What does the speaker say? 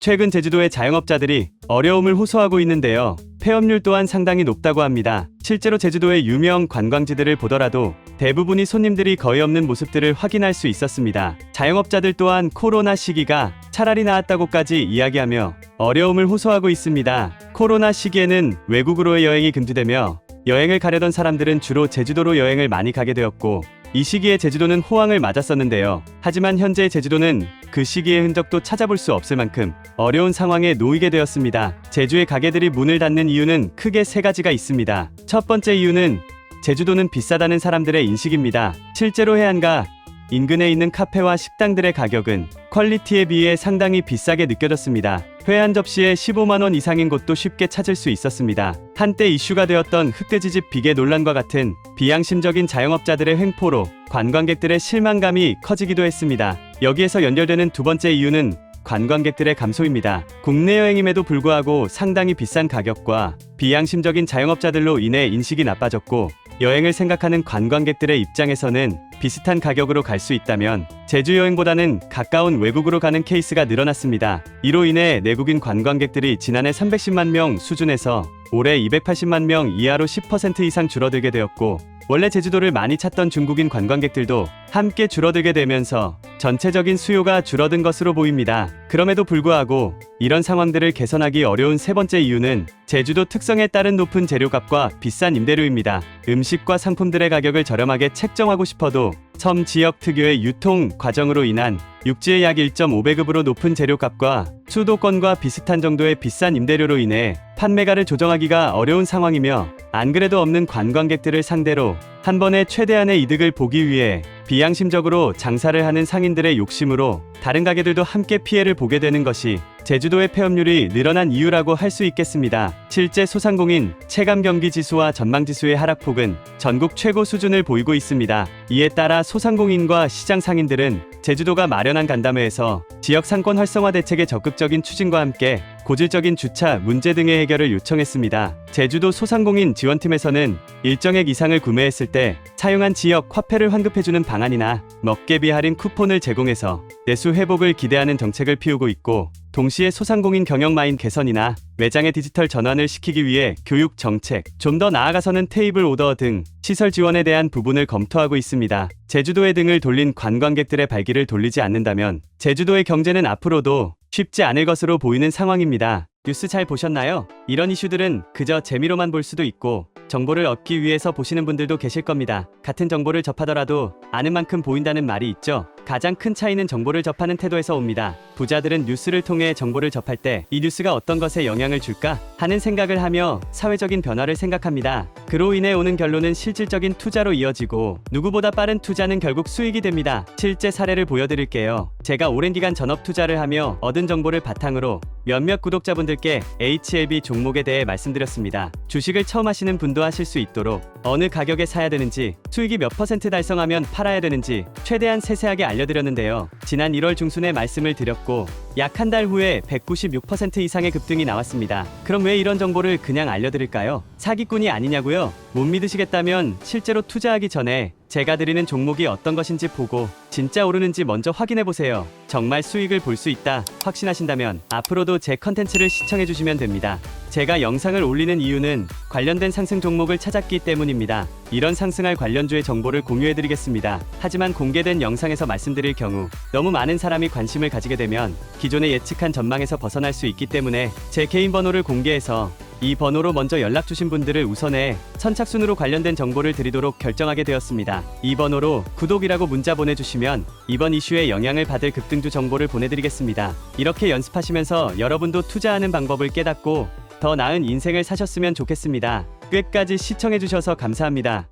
최근 제주도의 자영업자들이 어려움을 호소하고 있는데요. 폐업률 또한 상당히 높다고 합니다. 실제로 제주도의 유명 관광지들을 보더라도 대부분이 손님들이 거의 없는 모습들을 확인할 수 있었습니다. 자영업자들 또한 코로나 시기가 차라리 나았다고까지 이야기하며 어려움을 호소하고 있습니다. 코로나 시기에는 외국으로의 여행이 금지되며 여행을 가려던 사람들은 주로 제주도로 여행을 많이 가게 되었고, 이 시기에 제주도는 호황을 맞았었는데요. 하지만 현재 제주도는 그 시기의 흔적도 찾아볼 수 없을 만큼 어려운 상황에 놓이게 되었습니다. 제주의 가게들이 문을 닫는 이유는 크게 세 가지가 있습니다. 첫 번째 이유는 제주도는 비싸다는 사람들의 인식입니다. 실제로 해안가 인근에 있는 카페와 식당들의 가격은 퀄리티에 비해 상당히 비싸게 느껴졌습니다. 회 한 접시에 15만원 이상인 곳도 쉽게 찾을 수 있었습니다. 한때 이슈가 되었던 흑돼지집 비계 논란과 같은 비양심적인 자영업자들의 횡포로 관광객들의 실망감이 커지기도 했습니다. 여기에서 연결되는 두 번째 이유는 관광객들의 감소입니다. 국내 여행임에도 불구하고 상당히 비싼 가격과 비양심적인 자영업자들로 인해 인식이 나빠졌고, 여행을 생각하는 관광객들의 입장에서는 비슷한 가격으로 갈 수 있다면 제주 여행보다는 가까운 외국으로 가는 케이스가 늘어났습니다. 이로 인해 내국인 관광객들이 지난해 310만 명 수준에서 올해 280만 명 이하로 10% 이상 줄어들게 되었고, 원래 제주도를 많이 찾던 중국인 관광객들도 함께 줄어들게 되면서 전체적인 수요가 줄어든 것으로 보입니다. 그럼에도 불구하고 이런 상황들을 개선하기 어려운 세 번째 이유는 제주도 특성에 따른 높은 재료값과 비싼 임대료입니다. 음식과 상품들의 가격을 저렴하게 책정하고 싶어도 섬 지역 특유의 유통 과정으로 인한 육지의 약 1.5배급으로 높은 재료값과 수도권과 비슷한 정도의 비싼 임대료로 인해 판매가를 조정하기가 어려운 상황이며, 안 그래도 없는 관광객들을 상대로 한 번에 최대한의 이득을 보기 위해 비양심적으로 장사를 하는 상인들의 욕심으로 다른 가게들도 함께 피해를 보게 되는 것이 제주도의 폐업률이 늘어난 이유라고 할 수 있겠습니다. 실제 소상공인 체감 경기 지수와 전망 지수의 하락폭은 전국 최고 수준을 보이고 있습니다. 이에 따라 소상공인과 시장 상인들은 제주도가 마련한 간담회에서 지역 상권 활성화 대책의 적극적인 추진과 함께 고질적인 주차 문제 등의 해결을 요청했습니다. 제주도 소상공인 지원팀에서는 일정액 이상을 구매했을 때 사용한 지역 화폐를 환급해주는 방안이나 먹개비 할인 쿠폰을 제공해서 내수 회복을 기대하는 정책을 피우고 있고, 동시에 소상공인 경영 마인 개선이나 매장의 디지털 전환을 시키기 위해 교육 정책, 좀 더 나아가서는 테이블 오더 등 시설 지원에 대한 부분을 검토하고 있습니다. 제주도의 등을 돌린 관광객들의 발길을 돌리지 않는다면 제주도의 경제는 앞으로도 쉽지 않을 것으로 보이는 상황입니다. 뉴스 잘 보셨나요? 이런 이슈들은 그저 재미로만 볼 수도 있고 정보를 얻기 위해서 보시는 분들도 계실 겁니다. 같은 정보를 접하더라도 아는 만큼 보인다는 말이 있죠. 가장 큰 차이는 정보를 접하는 태도에서 옵니다. 부자들은 뉴스를 통해 정보를 접할 때 이 뉴스가 어떤 것에 영향을 줄까 하는 생각을 하며 사회적인 변화를 생각합니다. 그로 인해 오는 결론은 실질적인 투자로 이어지고, 누구보다 빠른 투자는 결국 수익이 됩니다. 실제 사례를 보여드릴게요. 제가 오랜 기간 전업 투자를 하며 얻은 정보를 바탕으로 몇몇 구독자분들께 HLB 종목에 대해 말씀드렸습니다. 주식을 처음 하시는 분도 하실 수 있도록 어느 가격에 사야 되는지, 수익이 몇 % 달성하면 팔아야 되는지 최대한 세세하게 알려드렸는데요. 지난 1월 중순에 말씀을 드렸고 약 한 달 후에 196% 이상의 급등이 나왔습니다. 그럼 왜 이런 정보를 그냥 알려드릴까요? 사기꾼이 아니냐고요? 못 믿으시겠다면 실제로 투자하기 전에 제가 드리는 종목이 어떤 것인지 보고 진짜 오르는지 먼저 확인해보세요. 정말 수익을 볼 수 있다 확신하신다면 앞으로도 제 컨텐츠를 시청해주시면 됩니다. 제가 영상을 올리는 이유는 관련된 상승 종목을 찾았기 때문입니다. 이런 상승할 관련주의 정보를 공유해드리겠습니다. 하지만 공개된 영상에서 말씀드릴 경우 너무 많은 사람이 관심을 가지게 되면 기존의 예측한 전망에서 벗어날 수 있기 때문에 제 개인 번호를 공개해서 이 번호로 먼저 연락주신 분들을 우선해 선착순으로 관련된 정보를 드리도록 결정하게 되었습니다. 이 번호로 구독이라고 문자 보내주시면 이번 이슈에 영향을 받을 급등주 정보를 보내드리겠습니다. 이렇게 연습하시면서 여러분도 투자하는 방법을 깨닫고 더 나은 인생을 사셨으면 좋겠습니다. 끝까지 시청해주셔서 감사합니다.